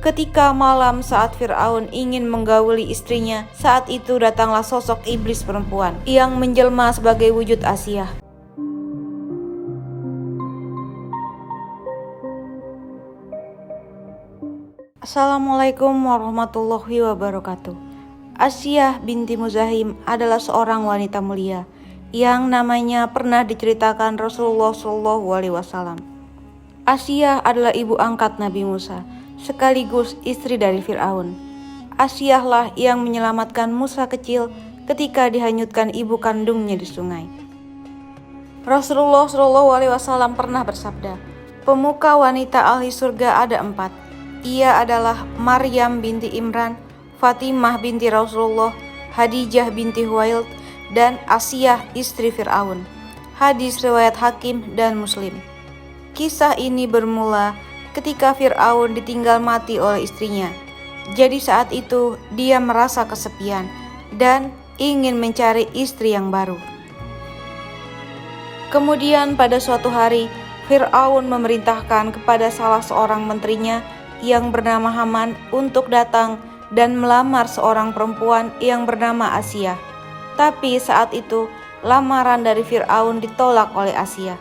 Ketika malam saat Fir'aun ingin menggauli istrinya, saat itu datanglah sosok iblis perempuan yang menjelma sebagai wujud Asiyah. Assalamualaikum warahmatullahi wabarakatuh. Asiyah binti Muzahim adalah seorang wanita mulia yang namanya pernah diceritakan Rasulullah SAW. Asiyah adalah ibu angkat Nabi Musa, sekaligus istri dari Fir'aun. Asiyahlah yang menyelamatkan Musa kecil ketika dihanyutkan ibu kandungnya di sungai. Rasulullah SAW pernah bersabda, pemuka wanita ahli surga ada 4. Ia adalah Maryam binti Imran, Fatimah binti Rasulullah, Hadijah binti Huwailid, dan Asiyah istri Fir'aun. Hadis riwayat Hakim dan Muslim. Kisah ini bermula ketika Fir'aun ditinggal mati oleh istrinya. Jadi saat itu dia merasa kesepian dan ingin mencari istri yang baru. Kemudian pada suatu hari, Fir'aun memerintahkan kepada salah seorang menterinya yang bernama Haman untuk datang dan melamar seorang perempuan yang bernama Asiyah. Tapi saat itu lamaran dari Fir'aun ditolak oleh Asiyah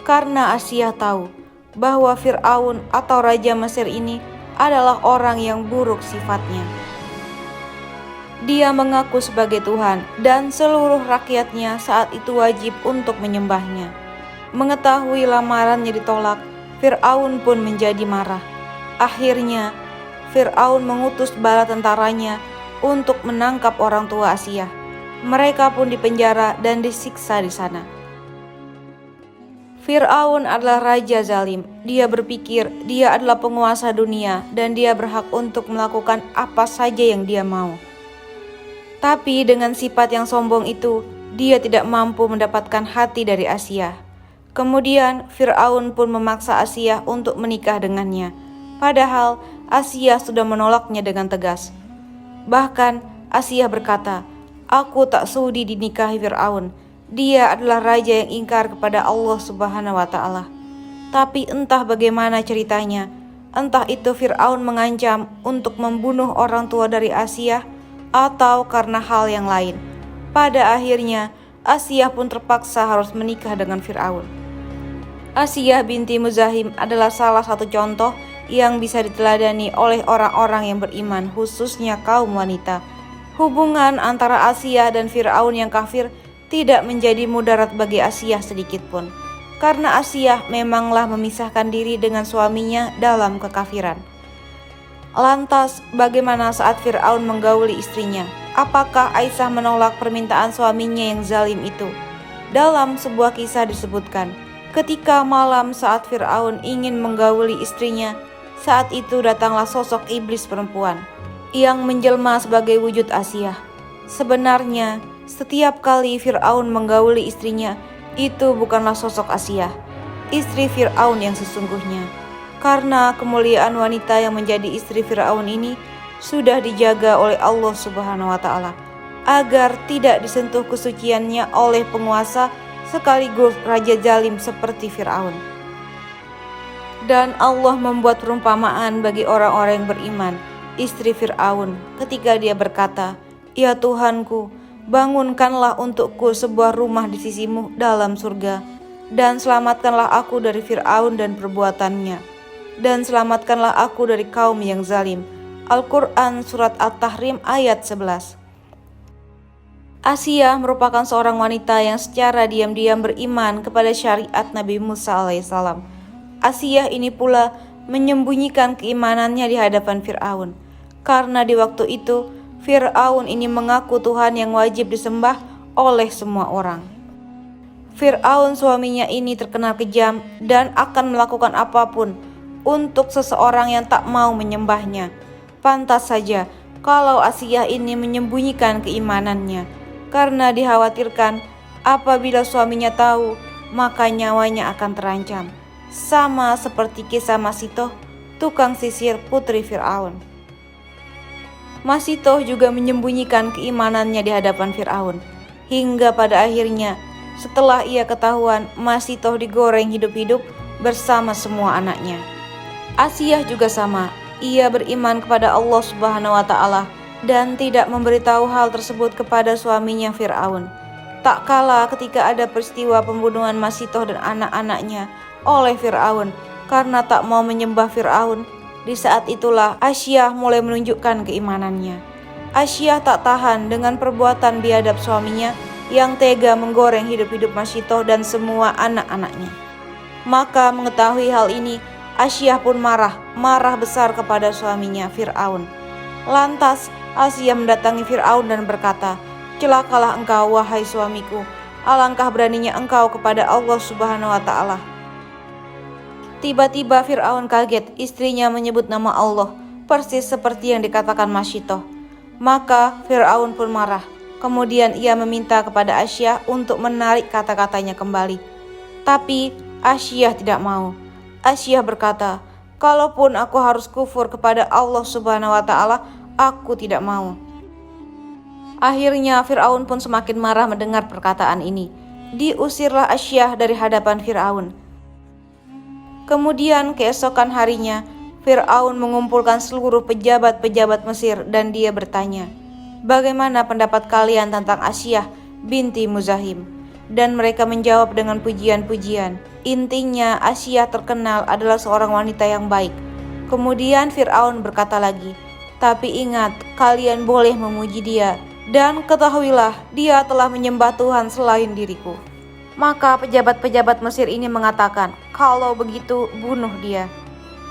karena Asiyah tahu bahwa Fir'aun atau Raja Mesir ini adalah orang yang buruk sifatnya. Dia mengaku sebagai Tuhan dan seluruh rakyatnya saat itu wajib untuk menyembahnya. Mengetahui lamarannya ditolak, Fir'aun pun menjadi marah. Akhirnya, Fir'aun mengutus bala tentaranya untuk menangkap orang tua Asiyah. Mereka pun dipenjara dan disiksa di sana. Fir'aun adalah raja zalim. Dia berpikir dia adalah penguasa dunia dan dia berhak untuk melakukan apa saja yang dia mau. Tapi dengan sifat yang sombong itu, dia tidak mampu mendapatkan hati dari Asiyah. Kemudian Fir'aun pun memaksa Asiyah untuk menikah dengannya. Padahal Asiyah sudah menolaknya dengan tegas. Bahkan Asiyah berkata, "Aku tak sudi dinikahi Fir'aun. Dia adalah raja yang ingkar kepada Allah Subhanahu wa Ta'ala." Tapi entah bagaimana ceritanya, entah itu Fir'aun mengancam untuk membunuh orang tua dari Asiyah atau karena hal yang lain. Pada akhirnya Asiyah pun terpaksa harus menikah dengan Fir'aun. Asiyah binti Muzahim adalah salah satu contoh yang bisa diteladani oleh orang-orang yang beriman, khususnya kaum wanita. Hubungan antara Asiyah dan Fir'aun yang kafir tidak menjadi mudarat bagi Asiyah sedikit pun, karena Asiyah memanglah memisahkan diri dengan suaminya dalam kekafiran. Lantas, bagaimana saat Fir'aun menggauli istrinya? Apakah Aisyah menolak permintaan suaminya yang zalim itu? Dalam sebuah kisah disebutkan, ketika malam saat Fir'aun ingin menggauli istrinya, saat itu datanglah sosok iblis perempuan yang menjelma sebagai wujud Asiyah. Sebenarnya, setiap kali Fir'aun menggauli istrinya, itu bukanlah sosok Asiyah, istri Fir'aun yang sesungguhnya. Karena kemuliaan wanita yang menjadi istri Fir'aun ini sudah dijaga oleh Allah Subhanahu wa Ta'ala, agar tidak disentuh kesuciannya oleh penguasa sekaligus raja zalim seperti Fir'aun. Dan Allah membuat perumpamaan bagi orang-orang yang beriman, istri Fir'aun, ketika dia berkata, "Ya Tuhanku, bangunkanlah untukku sebuah rumah di sisimu dalam surga, dan selamatkanlah aku dari Fir'aun dan perbuatannya, dan selamatkanlah aku dari kaum yang zalim." Al-Quran Surat At-Tahrim ayat 11. Asiyah merupakan seorang wanita yang secara diam-diam beriman kepada syariat Nabi Musa alaihissalam. Asiyah ini pula menyembunyikan keimanannya di hadapan Fir'aun, karena di waktu itu Fir'aun ini mengaku Tuhan yang wajib disembah oleh semua orang. Fir'aun suaminya ini terkenal kejam dan akan melakukan apapun untuk seseorang yang tak mau menyembahnya. Pantas saja kalau Asiyah ini menyembunyikan keimanannya, karena dikhawatirkan apabila suaminya tahu, maka nyawanya akan terancam. Sama seperti kisah Masitoh, tukang sisir putri Fir'aun. Masitoh juga menyembunyikan keimanannya di hadapan Fir'aun, hingga pada akhirnya setelah ia ketahuan, Masitoh digoreng hidup-hidup bersama semua anaknya. Asiyah juga sama, ia beriman kepada Allah Subhanahu wa Ta'ala dan tidak memberitahu hal tersebut kepada suaminya Fir'aun. Tak kala ketika ada peristiwa pembunuhan Masitoh dan anak-anaknya oleh Fir'aun karena tak mau menyembah Fir'aun, di saat itulah Asyah mulai menunjukkan keimanannya. Asyah tak tahan dengan perbuatan biadab suaminya yang tega menggoreng hidup-hidup Masitoh dan semua anak-anaknya. Maka mengetahui hal ini, Asyah pun marah besar kepada suaminya Fir'aun. Lantas Asyah mendatangi Fir'aun dan berkata, "Celakalah engkau wahai suamiku, alangkah beraninya engkau kepada Allah Subhanahu wa Ta'ala." Tiba-tiba Fir'aun kaget, istrinya menyebut nama Allah, persis seperti yang dikatakan Masitoh. Maka Fir'aun pun marah. Kemudian ia meminta kepada Asyah untuk menarik kata-katanya kembali. Tapi Asyah tidak mau. Asyah berkata, "Kalaupun aku harus kufur kepada Allah Subhanahu wa Ta'ala, aku tidak mau." Akhirnya Fir'aun pun semakin marah mendengar perkataan ini. Diusirlah Asyah dari hadapan Fir'aun. Kemudian keesokan harinya, Fir'aun mengumpulkan seluruh pejabat-pejabat Mesir dan dia bertanya, "Bagaimana pendapat kalian tentang Asyah binti Muzahim?" Dan mereka menjawab dengan pujian-pujian. Intinya Asyah terkenal adalah seorang wanita yang baik. Kemudian Fir'aun berkata lagi, "Tapi ingat, kalian boleh memuji dia, dan ketahuilah dia telah menyembah Tuhan selain diriku." Maka pejabat-pejabat Mesir ini mengatakan, "Kalau begitu bunuh dia."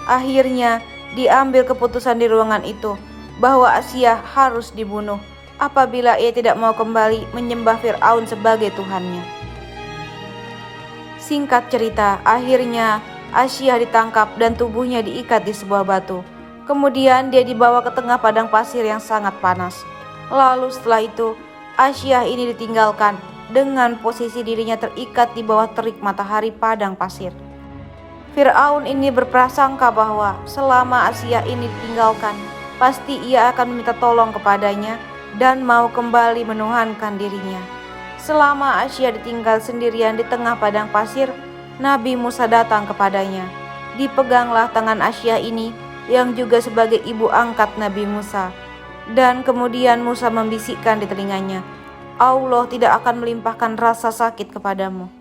Akhirnya diambil keputusan di ruangan itu bahwa Asyah harus dibunuh apabila ia tidak mau kembali menyembah Fir'aun sebagai Tuhannya. Singkat cerita, akhirnya Asyah ditangkap dan tubuhnya diikat di sebuah batu. Kemudian dia dibawa ke tengah padang pasir yang sangat panas. Lalu setelah itu, Asyah ini ditinggalkan dengan posisi dirinya terikat di bawah terik matahari padang pasir. Fir'aun ini berprasangka bahwa selama Asyah ini ditinggalkan, pasti ia akan meminta tolong kepadanya dan mau kembali menuhankan dirinya. Selama Asyah ditinggal sendirian di tengah padang pasir, Nabi Musa datang kepadanya. Dipeganglah tangan Asyah ini yang juga sebagai ibu angkat Nabi Musa. Dan kemudian Musa membisikkan di telinganya, "Allah tidak akan melimpahkan rasa sakit kepadamu."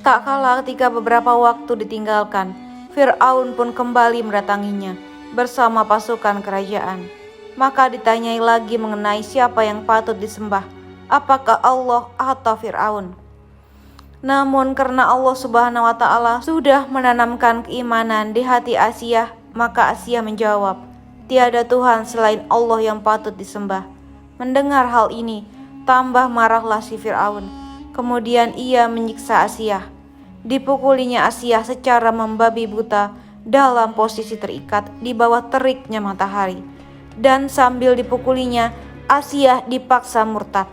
Tak kala ketika beberapa waktu ditinggalkan, Fir'aun pun kembali mendatanginya bersama pasukan kerajaan. Maka ditanyai lagi mengenai siapa yang patut disembah, apakah Allah atau Fir'aun. Namun karena Allah Subhanahu wa Ta'ala sudah menanamkan keimanan di hati Asyah, maka Asyah menjawab, "Tiada Tuhan selain Allah yang patut disembah." Mendengar hal ini, tambah marahlah si Fir'aun. Kemudian ia menyiksa Asyah. Dipukulinya Asyah secara membabi buta dalam posisi terikat di bawah teriknya matahari. Dan sambil dipukulinya, Asyah dipaksa murtad.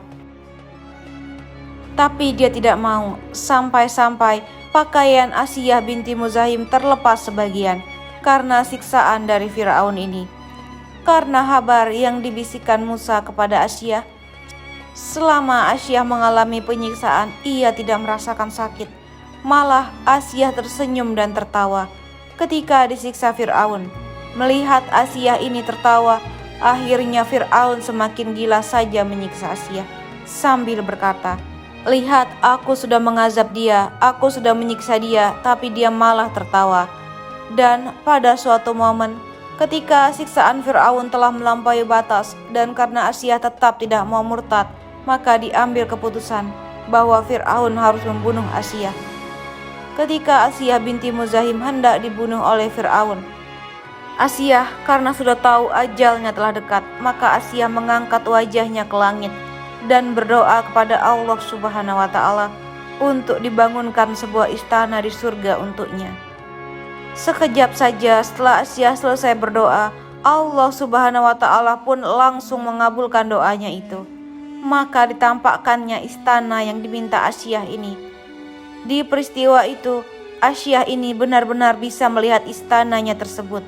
Tapi dia tidak mau, sampai-sampai pakaian Asyah binti Muzahim terlepas sebagian karena siksaan dari Fir'aun ini. Karena kabar yang dibisikkan Musa kepada Asyah, selama Asyah mengalami penyiksaan, ia tidak merasakan sakit. Malah Asyah tersenyum dan tertawa ketika disiksa Fir'aun. Melihat Asyah ini tertawa, akhirnya Fir'aun semakin gila saja menyiksa Asyah sambil berkata, "Lihat, aku sudah mengazab dia, aku sudah menyiksa dia, tapi dia malah tertawa." Dan pada suatu momen, ketika siksaan Fir'aun telah melampaui batas dan karena Asyah tetap tidak mau murtad, maka diambil keputusan bahwa Fir'aun harus membunuh Asyah. Ketika Asyah binti Muzahim hendak dibunuh oleh Fir'aun, Asyah karena sudah tahu ajalnya telah dekat, maka Asyah mengangkat wajahnya ke langit dan berdoa kepada Allah Subhanahu wa Ta'ala untuk dibangunkan sebuah istana di surga untuknya. Sekejap saja setelah Asyah selesai berdoa, Allah Subhanahu wa Ta'ala pun langsung mengabulkan doanya itu. Maka ditampakkannya istana yang diminta Asyah ini. Di peristiwa itu, Asyah ini benar-benar bisa melihat istananya tersebut.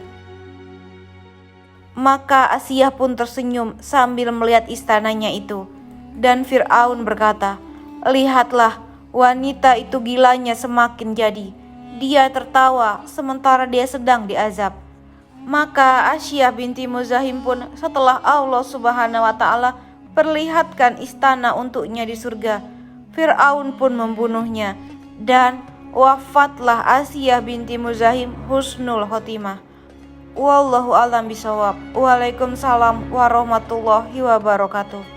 Maka Asyah pun tersenyum sambil melihat istananya itu. Dan Fir'aun berkata, "Lihatlah, wanita itu gilanya semakin jadi. Dia tertawa sementara dia sedang diazab." Maka Asyah binti Muzahim pun setelah Allah Subhanahu wa taala perlihatkan istana untuknya di surga, Fir'aun pun membunuhnya dan wafatlah Asyah binti Muzahim husnul khotimah. Wallahu a'lam bishawab. Waalaikumsalam warahmatullahi wabarakatuh.